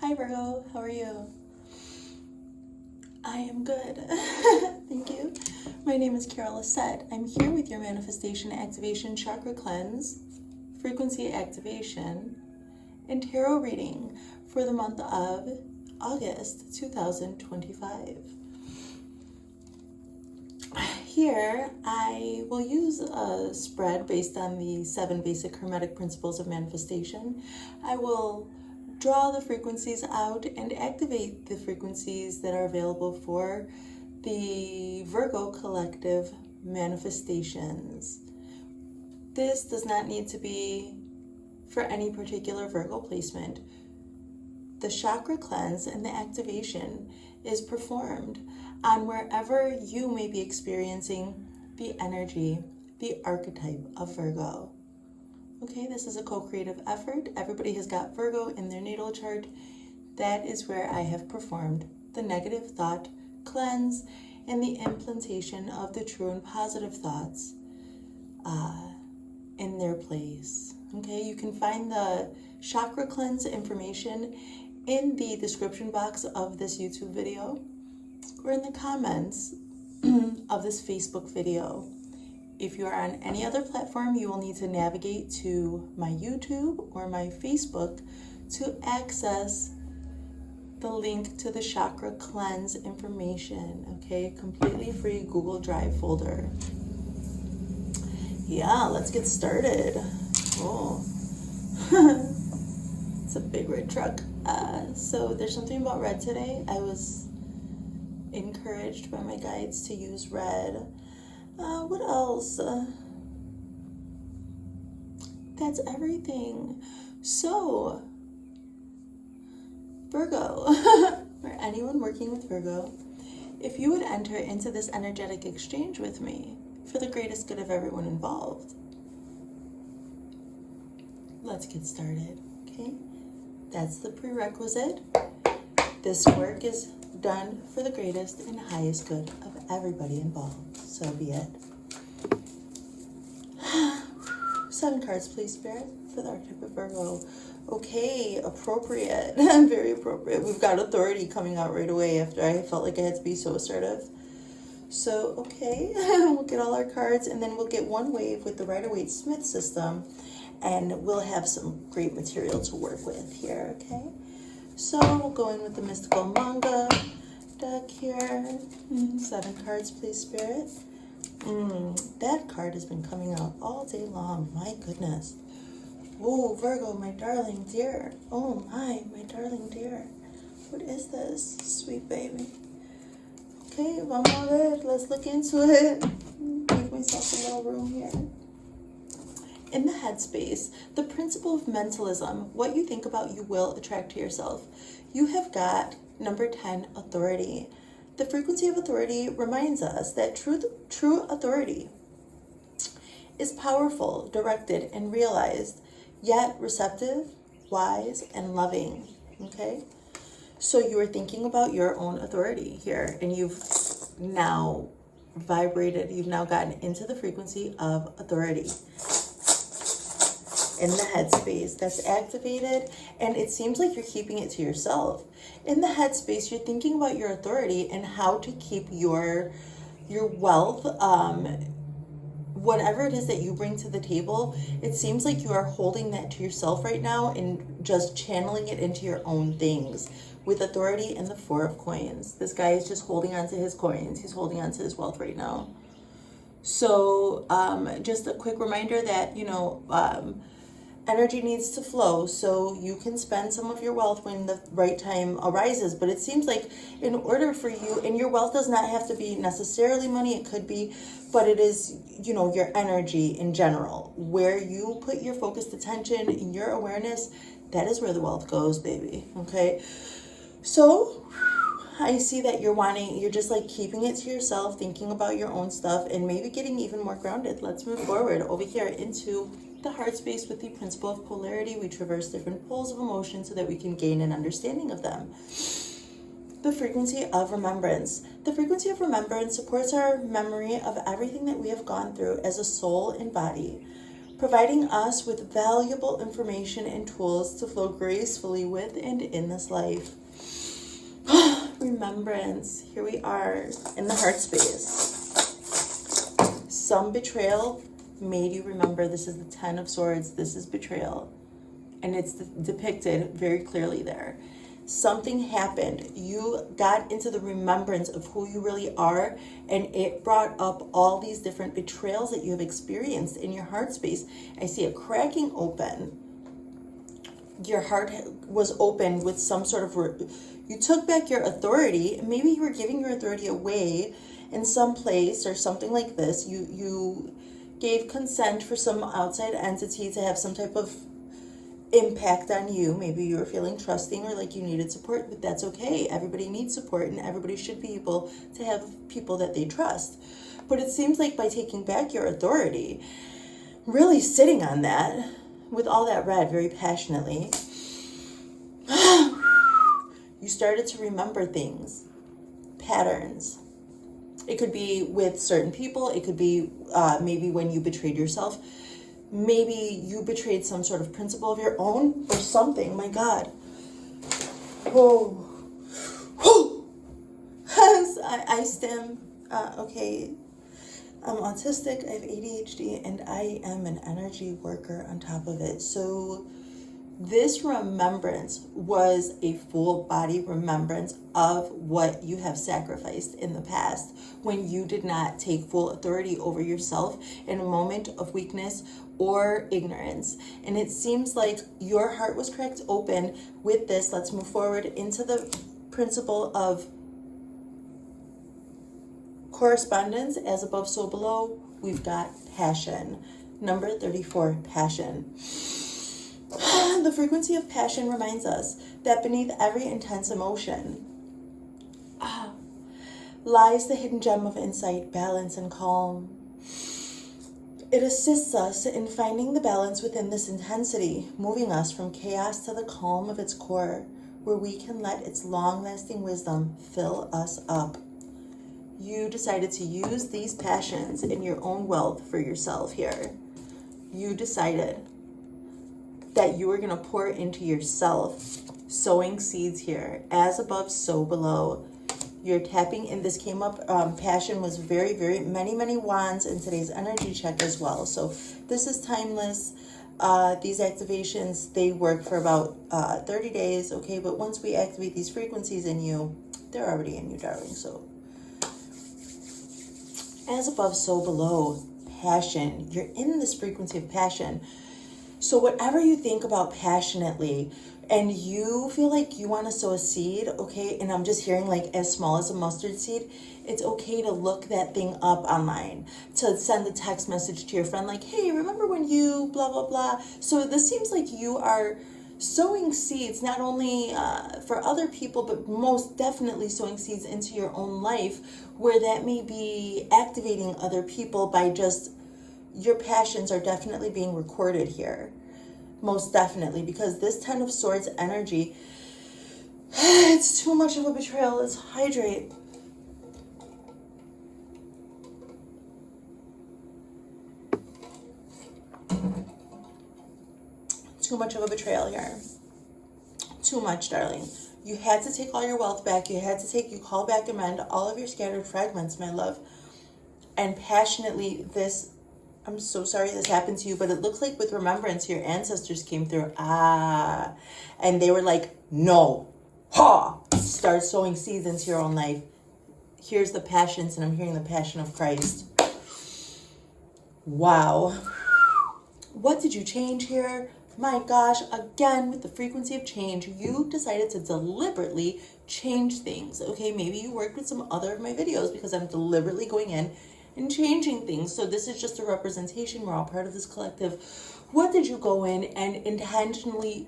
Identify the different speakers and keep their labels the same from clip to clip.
Speaker 1: Hi Virgo, how are you? I am good. Thank you. My name is Carol Lisette. I'm here with your manifestation activation chakra cleanse, frequency activation, and tarot reading for the month of August 2025. Here, I will use a spread based on the 7 basic hermetic principles of manifestation. I will draw the frequencies out and activate the frequencies that are available for the Virgo collective manifestations. This does not need to be for any particular Virgo placement. The chakra cleanse and the activation is performed on wherever you may be experiencing the energy, the archetype of Virgo. Okay, this is a co-creative effort. Everybody has got Virgo in their natal chart. That is where I have performed the negative thought cleanse and the implantation of the true and positive thoughts in their place. Okay, you can find the chakra cleanse information in the description box of this YouTube video or in the comments of this Facebook video. If you are on any other platform, you will need to navigate to my YouTube or my Facebook to access the link to the chakra cleanse information. Okay, completely free Google Drive folder. Yeah, let's get started. Oh, it's a big red truck. So there's something about red today. I was encouraged by my guides to use red. What else? That's everything. So, Virgo, or anyone working with Virgo, if you would enter into this energetic exchange with me for the greatest good of everyone involved, let's get started, okay? That's the prerequisite. This work is done for the greatest and highest good of everybody involved. So be it. 7 cards, please, Spirit, for the archetype of Virgo. Okay, appropriate. Very appropriate. We've got authority coming out right away after I felt like I had to be so assertive. So, okay, we'll get all our cards, and then we'll get one wave with the Rider-Waite-Smith system, and we'll have some great material to work with here, okay? So we'll go in with the mystical manga deck here. 7 cards, please, Spirit. That card has been coming out all day long. My goodness. Oh, Virgo, my darling dear. Oh my darling dear. What is this, sweet baby? Okay, vamos a ver. Let's look into it. Make myself a little room here. In the headspace, the principle of mentalism, what you think about, you will attract to yourself. You have got number 10, authority. The frequency of authority reminds us that true authority is powerful, directed, and realized, yet receptive, wise, and loving. Okay? So you are thinking about your own authority here, and you've now vibrated, you've now gotten into the frequency of authority. In the headspace, that's activated, and it seems like you're keeping it to yourself. In the headspace, you're thinking about your authority and how to keep your wealth, whatever it is that you bring to the table. It seems like you are holding that to yourself right now and just channeling it into your own things with authority and the 4 of coins. This guy is just holding on to his coins. He's holding on to his wealth right now. So just a quick reminder that, energy needs to flow, so you can spend some of your wealth when the right time arises. But it seems like in order for you, and your wealth does not have to be necessarily money, it could be, but it is, your energy in general. Where you put your focused attention and your awareness, that is where the wealth goes, baby. Okay? So I see that you're just like keeping it to yourself, thinking about your own stuff, and maybe getting even more grounded. Let's move forward over here into the heart space with the principle of polarity. We traverse different poles of emotion so that we can gain an understanding of them. The frequency of remembrance. The frequency of remembrance supports our memory of everything that we have gone through as a soul and body. providing us with valuable information and tools to flow gracefully with and in this life. Remembrance. Here we are in the heart space. Some betrayal made you remember. This is the Ten of Swords. This is betrayal. And it's depicted very clearly there. Something happened. You got into the remembrance of who you really are, and it brought up all these different betrayals that you have experienced in your heart space. I see a cracking open. Your heart was open with some sort of... You took back your authority. Maybe you were giving your authority away in some place or something like this. You gave consent for some outside entity to have some type of impact on you. Maybe you were feeling trusting or like you needed support, but that's okay. Everybody needs support, and everybody should be able to have people that they trust. But it seems like by taking back your authority, really sitting on that with all that red very passionately, you started to remember things, patterns. It could be with certain people. It could be maybe when you betrayed yourself. Maybe you betrayed some sort of principle of your own or something. My God. Whoa. Whoa. I stem. Okay. I'm autistic. I have ADHD, and I am an energy worker on top of it. So this remembrance was a full body remembrance of what you have sacrificed in the past when you did not take full authority over yourself in a moment of weakness or ignorance. And it seems like your heart was cracked open with this. Let's move forward into the principle of correspondence. As above, so below. We've got passion. Number 34, passion. The frequency of passion reminds us that beneath every intense emotion lies the hidden gem of insight, balance, and calm. It assists us in finding the balance within this intensity, moving us from chaos to the calm of its core, where we can let its long-lasting wisdom fill us up. You decided to use these passions in your own wealth for yourself here. You decided that you were going to pour into yourself, sowing seeds here. As above, so below. You're tapping in. This came up. Passion was very, very many wands in today's energy check as well. So this is timeless. These activations, they work for about 30 days. Okay, but once we activate these frequencies in you, they're already in you, darling. So as above, so below. Passion. You're in this frequency of passion. So whatever you think about passionately, and you feel like you want to sow a seed, okay, and I'm just hearing like as small as a mustard seed, it's okay to look that thing up online, to send a text message to your friend like, hey, remember when you blah, blah, blah. So this seems like you are sowing seeds, not only for other people, but most definitely sowing seeds into your own life, where that may be activating other people by just... Your passions are definitely being recorded here. Most definitely. Because this Ten of Swords energy, it's too much of a betrayal. Let's hydrate. Too much of a betrayal here. Too much, darling. You had to take all your wealth back. You call back, amend all of your scattered fragments, my love. And passionately, this... I'm so sorry this happened to you, but it looks like with remembrance, your ancestors came through. And they were like, no. Start sowing seeds into your own life. Here's the passions, and I'm hearing the passion of Christ. Wow. What did you change here? My gosh, again, with the frequency of change, you decided to deliberately change things. Okay, maybe you worked with some other of my videos because I'm deliberately going in and changing things. So this is just a representation. We're all part of this collective. What did you go in and intentionally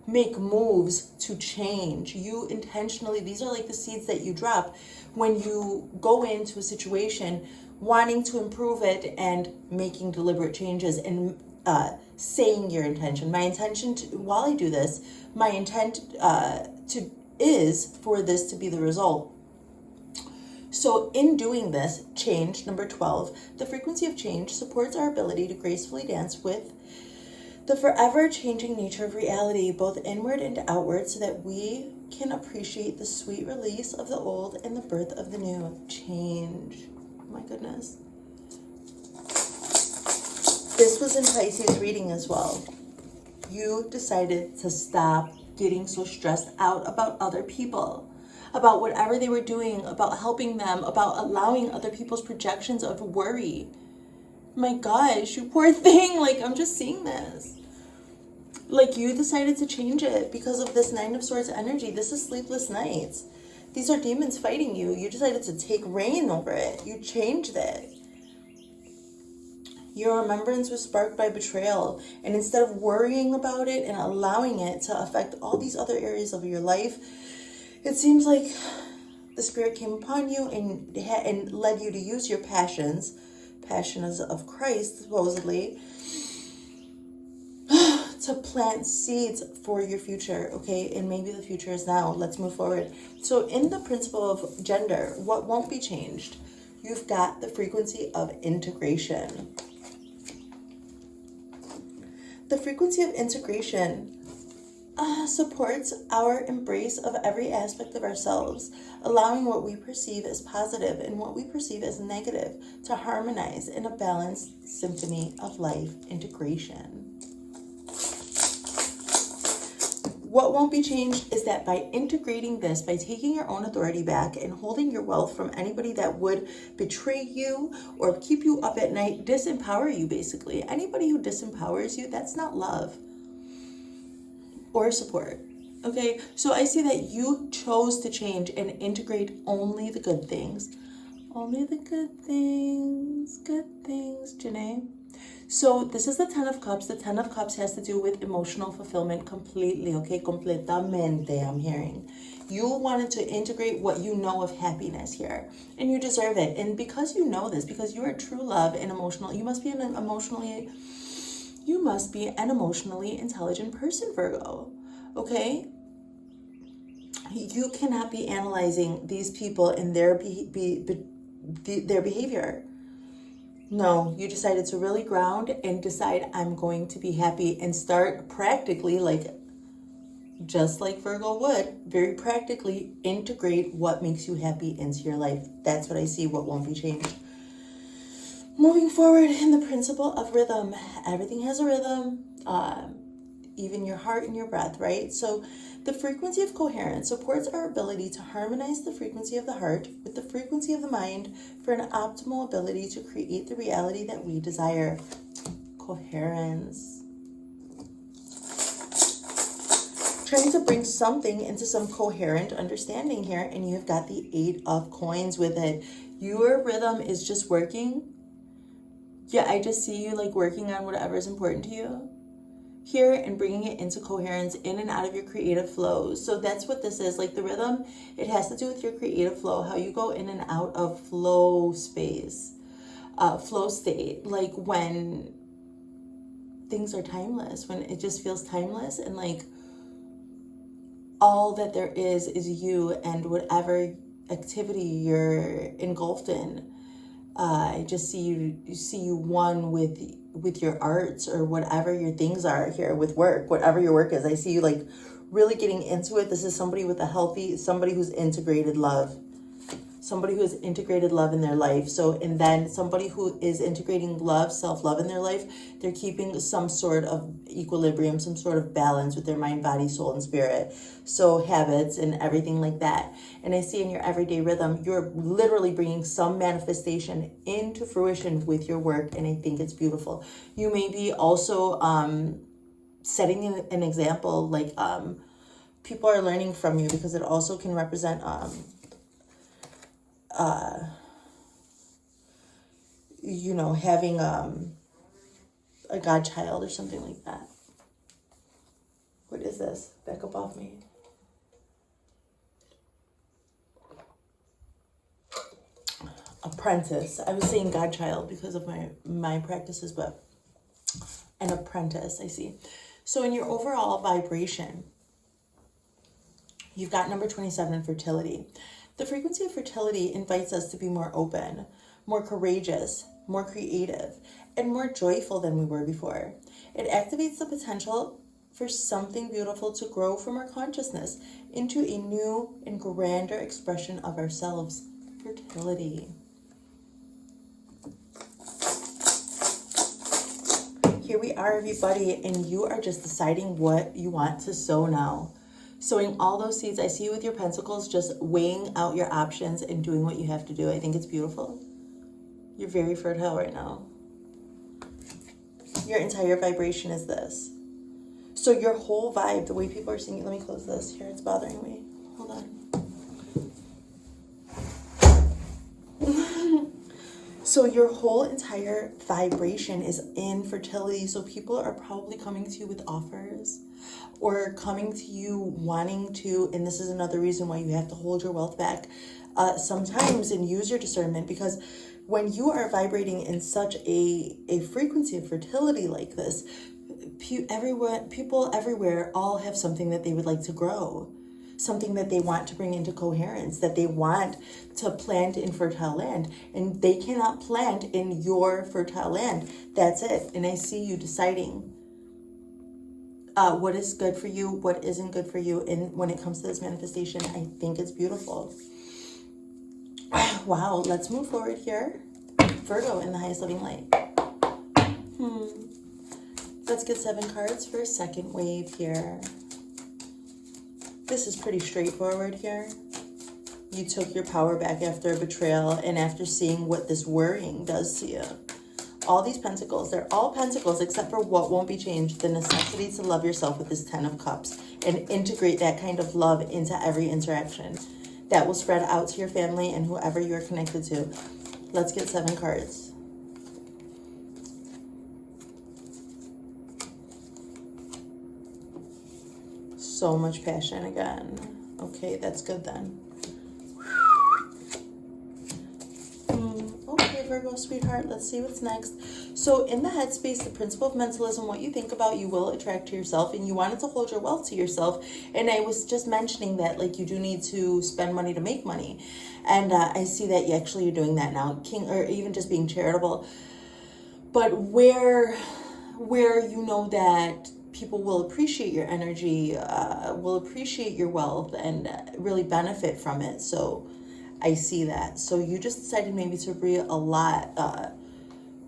Speaker 1: make moves to change? You intentionally, these are like the seeds that you drop when you go into a situation wanting to improve it and making deliberate changes and saying your intention. My intention while I do this, my intent is for this to be the result. So in doing this change, number 12, the frequency of change supports our ability to gracefully dance with the forever changing nature of reality, both inward and outward, so that we can appreciate the sweet release of the old and the birth of the new. Change. Oh my goodness. This was in Pisces reading as well. You decided to stop getting so stressed out about other people, about whatever they were doing, about helping them, about allowing other people's projections of worry. My gosh, you poor thing. Like, I'm just seeing this. Like, you decided to change it because of this Nine of Swords energy. This is sleepless nights. These are demons fighting you. You decided to take reign over it. You changed it. Your remembrance was sparked by betrayal. And instead of worrying about it and allowing it to affect all these other areas of your life, it seems like the Spirit came upon you and led you to use your passions of Christ, supposedly, to plant seeds for your future, okay? And maybe the future is now. Let's move forward. So in the principle of gender, what won't be changed? You've got the frequency of integration. The frequency of integration supports our embrace of every aspect of ourselves, allowing what we perceive as positive and what we perceive as negative to harmonize in a balanced symphony of life integration. What won't be changed is that by integrating this, by taking your own authority back and holding your wealth from anybody that would betray you or keep you up at night, disempower you basically. Anybody who disempowers you, that's not love or support. Okay, so I see that you chose to change and integrate only the good things. Only the good things, Janae. So this is the Ten of Cups. The Ten of Cups has to do with emotional fulfillment completely, okay? Completamente, I'm hearing. You wanted to integrate what you know of happiness here, and you deserve it. And because you know this, because you are true love and emotional, you must be an emotionally intelligent person, Virgo, okay? You cannot be analyzing these people and their behavior. No, you decided to really ground and decide, I'm going to be happy, and start practically, like just like Virgo would, very practically integrate what makes you happy into your life. That's what I see, what won't be changed. Moving forward in the principle of rhythm, everything has a rhythm, even your heart and your breath, right? So the frequency of coherence supports our ability to harmonize the frequency of the heart with the frequency of the mind for an optimal ability to create the reality that we desire. Coherence. Trying to bring something into some coherent understanding here, and you've got the Eight of Coins with it. Your rhythm is just working. Yeah, I just see you like working on whatever is important to you here and bringing it into coherence in and out of your creative flows. So that's what this is. Like the rhythm, it has to do with your creative flow, how you go in and out of flow space, flow state, like when things are timeless, when it just feels timeless and like all that there is you and whatever activity you're engulfed in. I just see you one with your arts or whatever your things are here with work, whatever your work is. I see you like really getting into it. This is somebody with somebody who's integrated love. Somebody who has integrated love in their life. So, and then somebody who is integrating love, self-love in their life, they're keeping some sort of equilibrium, some sort of balance with their mind, body, soul, and spirit. So habits and everything like that. And I see in your everyday rhythm, you're literally bringing some manifestation into fruition with your work. And I think it's beautiful. You may be also setting an example, like people are learning from you, because it also can represent having a godchild or something like that. What is this? Back up off me. Apprentice. I was saying godchild because of my practices, but an apprentice, I see. So in your overall vibration, you've got number 27 in fertility. The frequency of fertility invites us to be more open, more courageous, more creative, and more joyful than we were before. It activates the potential for something beautiful to grow from our consciousness into a new and grander expression of ourselves. Fertility. Here we are, everybody, and you are just deciding what you want to sow now. Sowing all those seeds. I see you with your pentacles, just weighing out your options and doing what you have to do. I think it's beautiful. You're very fertile right now. Your entire vibration is this. So your whole vibe, the way people are seeing it, let me close this here. It's bothering me. Hold on. So your whole entire vibration is in fertility. So people are probably coming to you with offers or coming to you wanting to, and this is another reason why you have to hold your wealth back sometimes and use your discernment, because when you are vibrating in such a frequency of fertility like this, people everywhere all have something that they would like to grow. Something that they want to bring into coherence, that they want to plant in fertile land, and they cannot plant in your fertile land. That's it. And I see you deciding what is good for you, what isn't good for you. And when it comes to this manifestation, I think it's beautiful. Wow, let's move forward here. Virgo in the highest living light. Let's get 7 cards for a second wave here. This is pretty straightforward here. You took your power back after a betrayal and after seeing what this worrying does to you. All these pentacles, they're all pentacles except for what won't be changed, the necessity to love yourself with this 10 of cups and integrate that kind of love into every interaction. That will spread out to your family and whoever you're connected to. Let's get 7 cards. So much passion again. Okay, that's good then. Okay, Virgo, sweetheart, let's see what's next. So in the headspace, the principle of mentalism, what you think about, you will attract to yourself, and you wanted to hold your wealth to yourself. And I was just mentioning that, like, you do need to spend money to make money. And I see that you're doing that now, or even just being charitable. But where you know that people will appreciate your energy, will appreciate your wealth and really benefit from it. So I see that. So you just decided maybe to read a lot,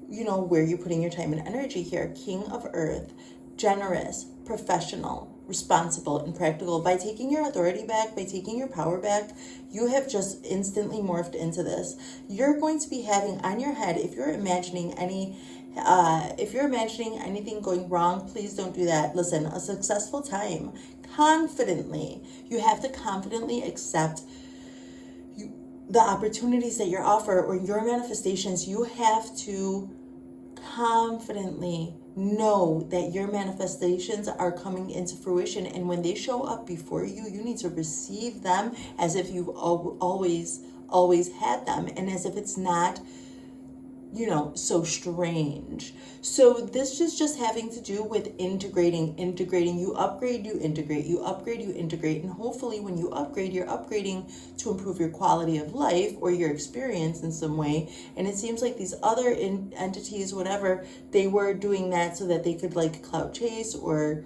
Speaker 1: where you're putting your time and energy here. King of Earth, generous, professional, responsible, and practical. By taking your authority back, by taking your power back, you have just instantly morphed into this. You're going to be having on your head, if you're imagining anything going wrong, please don't do that. Listen, a successful time, confidently. You have to confidently accept the opportunities that you're offered or your manifestations. You have to confidently know that your manifestations are coming into fruition. And when they show up before you, you need to receive them as if you've always had them, and as if it's not so strange. So this is just having to do with integrating. You upgrade, you integrate, you upgrade, you integrate. And hopefully when you upgrade, you're upgrading to improve your quality of life or your experience in some way. And it seems like these other entities, whatever, they were doing that so that they could like clout chase or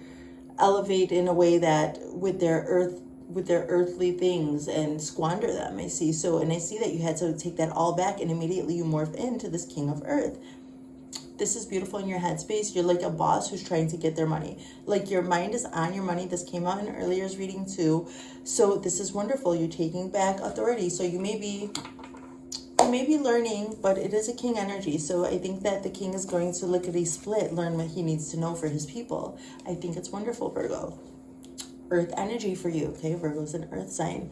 Speaker 1: elevate in a way that with their earthly things and squander them, I see. So, and I see that you had to take that all back and immediately you morph into this King of Earth. This is beautiful in your headspace. You're like a boss who's trying to get their money. Like your mind is on your money. This came out in earlier's reading too. So this is wonderful. You're taking back authority. So you may be learning, but it is a king energy. So I think that the king is going to lickety split, learn what he needs to know for his people. I think it's wonderful, Virgo. Earth energy for you. Okay, Virgo's an earth sign.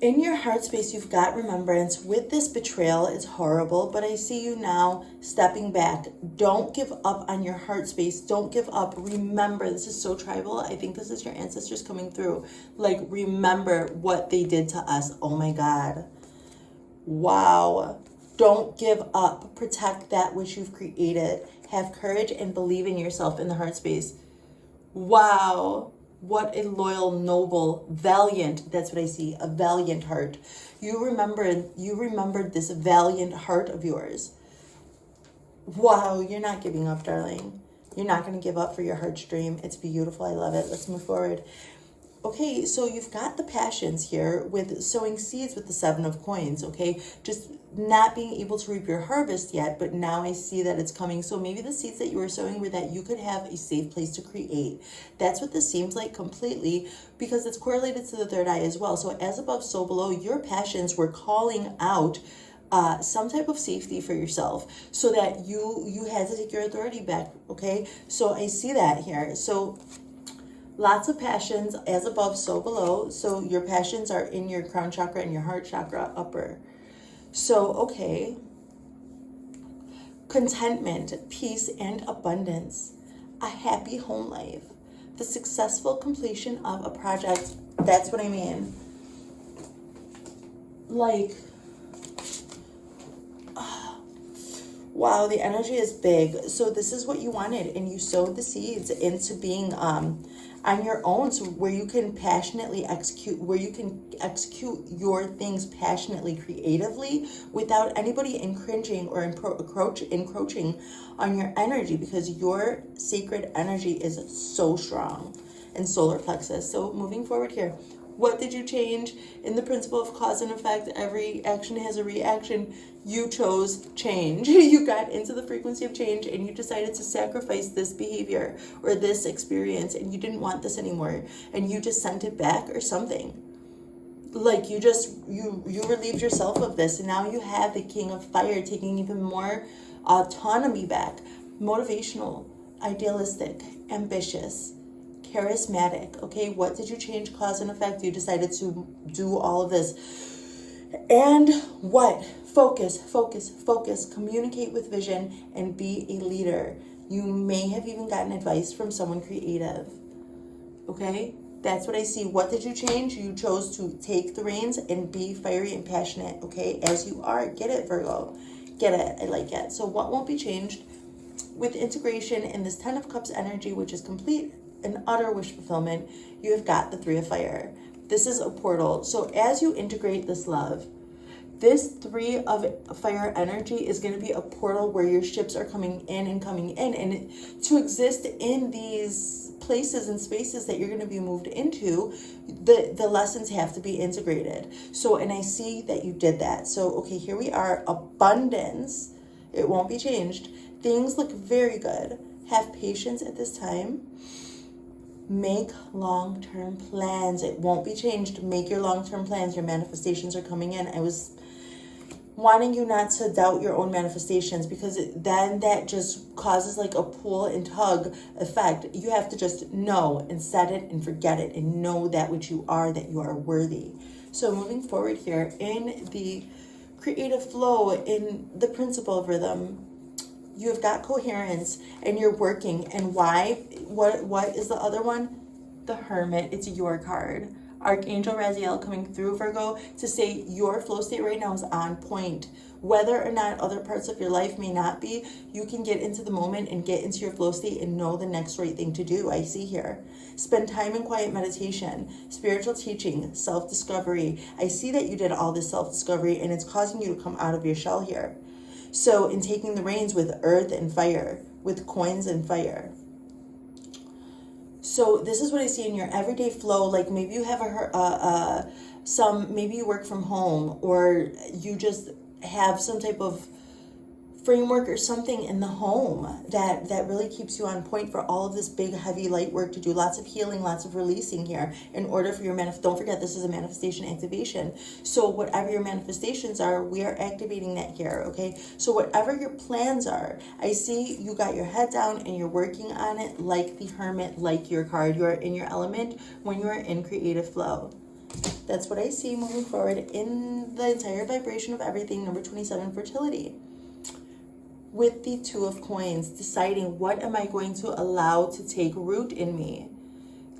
Speaker 1: In your heart space, you've got remembrance. With this betrayal, it's horrible, but I see you now stepping back. Don't give up on your heart space. Don't give up. Remember, this is so tribal. I think this is your ancestors coming through. Like, remember what they did to us. Oh my God. Wow. Don't give up. Protect that which you've created. Have courage and believe in yourself in the heart space. Wow. What a loyal, noble, valiant, that's what I see, a valiant heart. You remembered this valiant heart of yours. Wow, you're not giving up, darling. You're not going to give up for your heart's dream. It's beautiful. I love it. Let's move forward. Okay, so you've got the passions here with sowing seeds with the 7 of coins, okay? Just not being able to reap your harvest yet, but now I see that it's coming. So maybe the seeds that you were sowing were that you could have a safe place to create. That's what this seems like completely, because it's correlated to the third eye as well. So as above, so below, your passions were calling out some type of safety for yourself so that you had to take your authority back, okay? So I see that here. So lots of passions, as above, so below. So your passions are in your crown chakra and your heart chakra upper. So, okay. Contentment, peace, and abundance. A happy home life. The successful completion of a project. That's what I mean. Like, wow, the energy is big. So this is what you wanted, and you sowed the seeds into being on your own, so where you can passionately execute, where you can execute your things passionately, creatively, without anybody encroaching or encroaching on your energy, because your sacred energy is so strong in solar plexus. So moving forward here, what did you change in the principle of cause and effect? Every action has a reaction. You chose change. You got into the frequency of change and you decided to sacrifice this behavior or this experience, and you didn't want this anymore, and you just sent it back or something. Like you relieved yourself of this, and now you have the King of Fire taking even more autonomy back. Motivational, idealistic, ambitious, charismatic. Okay, what did you change? Cause and effect. You decided to do all of this. And what? Focus, communicate with vision, and be a leader. You may have even gotten advice from someone creative. Okay, that's what I see. What did you change? You chose to take the reins and be fiery and passionate, okay, as you are. Get it, Virgo? Get it. I like it. So what won't be changed? With integration in this 10 of Cups energy, which is complete and utter wish fulfillment, you have got the 3 of Fire. This is a portal. So as you integrate this love, this 3 of Fire energy is going to be a portal where your ships are coming in, and to exist in these places and spaces that you're going to be moved into, the lessons have to be integrated. So, and I see that you did that. So, okay, here we are. Abundance. It won't be changed. Things look very good. Have patience at this time. Make long-term plans. It won't be changed. Make your long-term plans. Your manifestations are coming in. I was wanting you not to doubt your own manifestations, because then that just causes like a pull and tug effect. You have to just know and set it and forget it and know that which you are, that you are worthy. So moving forward here in the creative flow, in the principle of rhythm, you've got coherence and you're working. And why? What is the other one? The Hermit. It's your card. Archangel Raziel coming through, Virgo, to say your flow state right now is on point. Whether or not other parts of your life may not be, you can get into the moment and get into your flow state and know the next right thing to do. I see here. Spend time in quiet meditation, spiritual teaching, self-discovery. I see that you did all this self-discovery, and it's causing you to come out of your shell here. So in taking the reins with earth and fire, with coins and fire. So this is what I see in your everyday flow. Like maybe you have maybe you work from home, or you just have some type of framework or something in the home that really keeps you on point for all of this big, heavy, light work to do. Lots of healing, lots of releasing here in order for your don't forget, this is a manifestation activation. So whatever your manifestations are, we are activating that here, okay? So whatever your plans are, I see you got your head down and you're working on it like the Hermit, like your card. You are in your element when you are in creative flow. That's what I see moving forward in the entire vibration of everything. Number 27, fertility. With the 2 of Coins, deciding what am I going to allow to take root in me.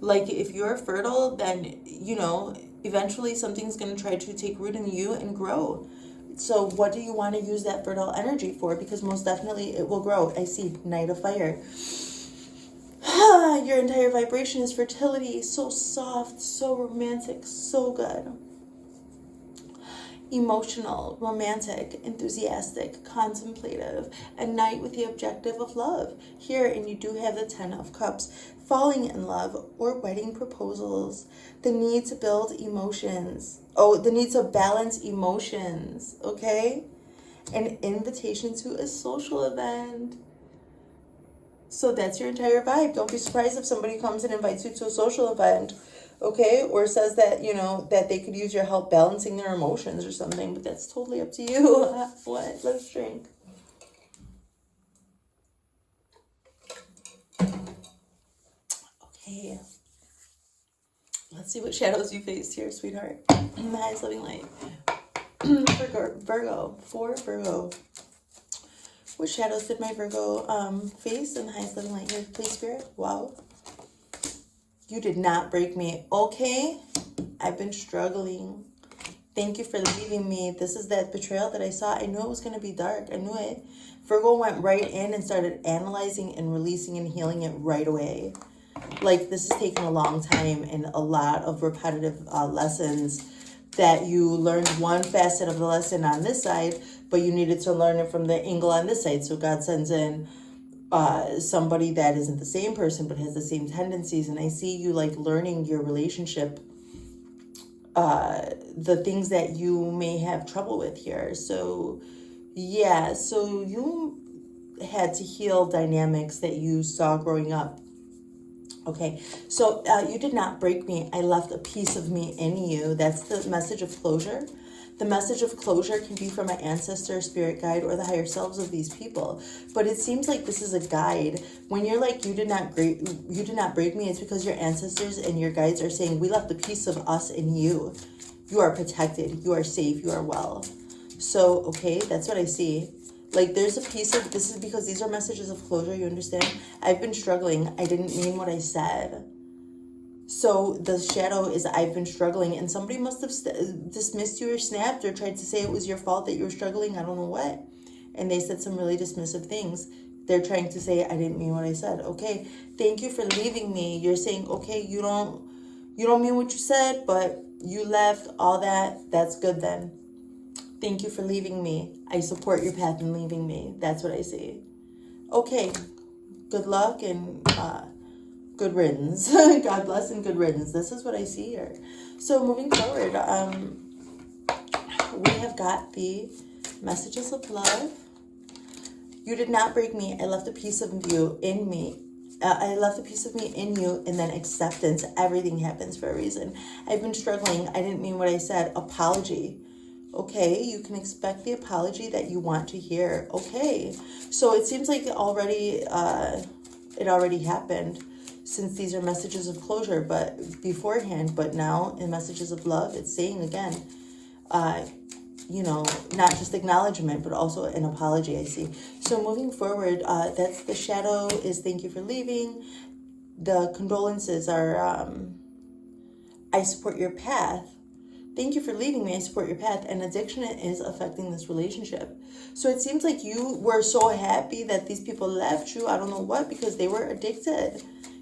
Speaker 1: Like if you're fertile, then, you know, eventually something's going to try to take root in you and grow. So what do you want to use that fertile energy for? Because most definitely it will grow. I see Knight of Fire. Your entire vibration is fertility. So soft, so romantic, so good. Emotional, romantic, enthusiastic, contemplative, a night with the objective of love. Here, and you do have the 10 of Cups, falling in love or wedding proposals, the need to build emotions. Oh, the need to balance emotions, okay? An invitation to a social event. So that's your entire vibe. Don't be surprised if somebody comes and invites you to a social event, okay? Or says that, you know, that they could use your help balancing their emotions or something, but that's totally up to you. What? Let's drink. Okay. Let's see what shadows you faced here, sweetheart. The highest living light. Virgo. For Virgo. What shadows did my Virgo face in the highest living light here, please, Spirit? Wow. You did not break me. Okay. I've been struggling. Thank you for leaving me. This is that betrayal that I saw. I knew it was going to be dark. I knew it. Virgo went right in and started analyzing and releasing and healing it right away. Like, this is taking a long time and a lot of repetitive lessons that you learned one facet of the lesson on this side, but you needed to learn it from the angle on this side. So God sends in somebody that isn't the same person but has the same tendencies. And I see you like learning your relationship, the things that you may have trouble with here. So yeah, so you had to heal dynamics that you saw growing up. Okay, so you did not break me. I left a piece of me in you. That's the message of closure. The message of closure can be from an ancestor, spirit guide, or the higher selves of these people. But it seems like this is a guide. When you're like, you did not break me, it's because your ancestors and your guides are saying, we left a piece of us in you. You are protected. You are safe. You are well. So, okay, that's what I see. Like, there's a piece of, this is because these are messages of closure, you understand? I've been struggling. I didn't mean what I said. So the shadow is, I've been struggling, and somebody must have dismissed you or snapped or tried to say it was your fault that you were struggling. I don't know what. And they said some really dismissive things. They're trying to say, I didn't mean what I said. Okay, thank you for leaving me. You're saying, okay, you don't mean what you said, but you left, all that. That's good then. Thank you for leaving me. I support your path in leaving me. That's what I see. Okay. Good luck and good riddance. God bless and good riddance. This is what I see here. So moving forward, we have got the messages of love. You did not break me. I left a piece of you in me. I left a piece of me in you, and then acceptance. Everything happens for a reason. I've been struggling. I didn't mean what I said. Apology. Okay, you can expect the apology that you want to hear. Okay, so it seems like it already happened, since these are messages of closure, but beforehand. But now in messages of love, it's saying again, not just acknowledgement, but also an apology, I see. So moving forward, that's the shadow is thank you for leaving. The condolences are, I support your path. Thank you for leaving me. I support your path. And addiction is affecting this relationship. So it seems like you were so happy that these people left you. I don't know what, because they were addicted.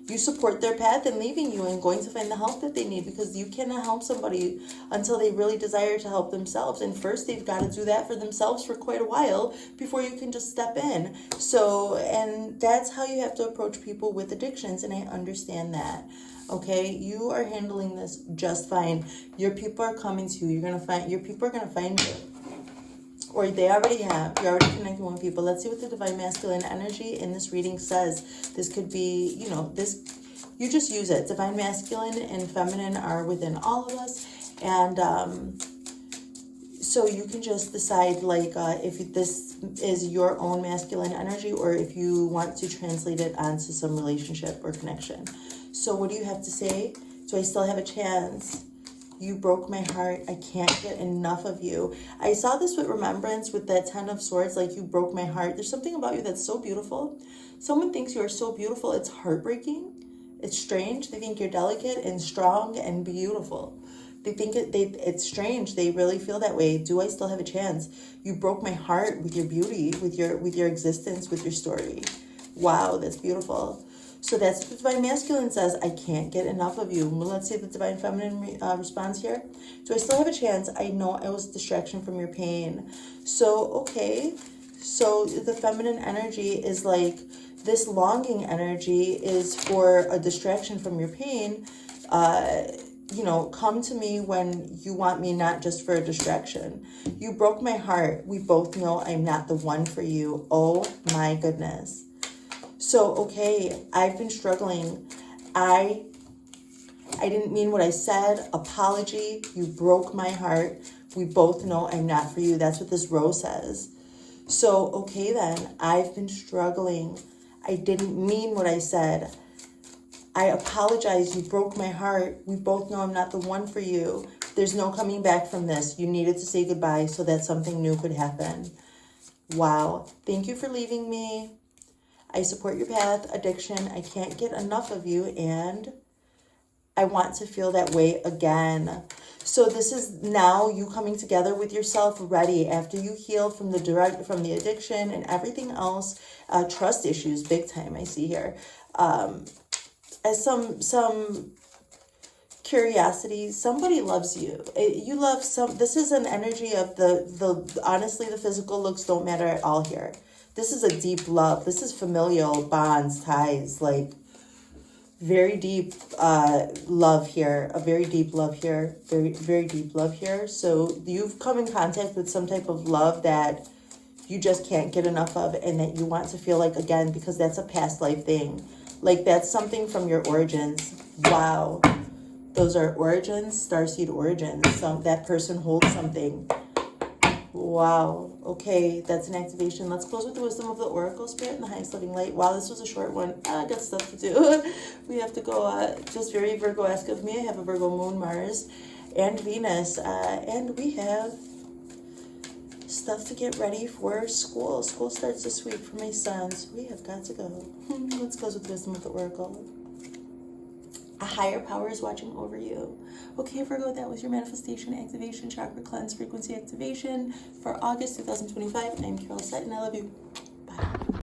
Speaker 1: You support their path in leaving you and going to find the help that they need, because you cannot help somebody until they really desire to help themselves. And first they've got to do that for themselves for quite a while before you can just step in. So, and that's how you have to approach people with addictions. And I understand that. Okay, you are handling this just fine. Your people are coming to you. Your people are going to find you. Or they already have. You're already connecting with people. Let's see what the divine masculine energy in this reading says. This could be, you just use it. Divine masculine and feminine are within all of us. And so you can just decide, if this is your own masculine energy, or if you want to translate it onto some relationship or connection. So what do you have to say? Do I still have a chance? You broke my heart. I can't get enough of you. I saw this with remembrance with that 10 of Swords, like you broke my heart. There's something about you that's so beautiful. Someone thinks you are so beautiful. It's heartbreaking. It's strange. They think you're delicate and strong and beautiful. They think it's strange. They really feel that way. Do I still have a chance? You broke my heart with your beauty, with your existence, with your story. Wow, that's beautiful. So that's what the Divine Masculine says. I can't get enough of you. Well, let's see if the Divine Feminine responds here. Do I still have a chance? I know I was a distraction from your pain. So, okay. So the feminine energy is like, this longing energy is for a distraction from your pain. You know, come to me when you want me, not just for a distraction. You broke my heart. We both know I'm not the one for you. Oh my goodness. So, okay, I've been struggling. I didn't mean what I said. Apology. You broke my heart. We both know I'm not for you. That's what this rose says. So, okay then, I've been struggling. I didn't mean what I said. I apologize. You broke my heart. We both know I'm not the one for you. There's no coming back from this. You needed to say goodbye so that something new could happen. Wow. Thank you for leaving me. I support your path, addiction. I can't get enough of you, and I want to feel that way again. So this is now you coming together with yourself, ready after you healed from the addiction and everything else. Trust issues, big time. I see here. As some curiosity, somebody loves you. You love some. This is an energy of the honestly, the physical looks don't matter at all here. This is a deep love. This is familial bonds, ties, like very deep love here. A very deep love here. Very, very deep love here. So you've come in contact with some type of love that you just can't get enough of, and that you want to feel like again, because that's a past life thing. Like that's something from your origins. Wow. Those are origins, starseed origins. That person holds something. Wow. Okay, that's an activation. Let's close with the wisdom of the Oracle, Spirit, and the highest living light. Wow, this was a short one. I got stuff to do. We have to go, just very Virgo-esque of me. I have a Virgo moon, Mars, and Venus. And we have stuff to get ready for school. School starts this week for my sons. We have got to go. Let's close with the wisdom of the Oracle. A higher power is watching over you. Okay, Virgo, that was your manifestation activation, chakra cleanse, frequency activation for August 2025. I'm Carol Sutton. I love you. Bye.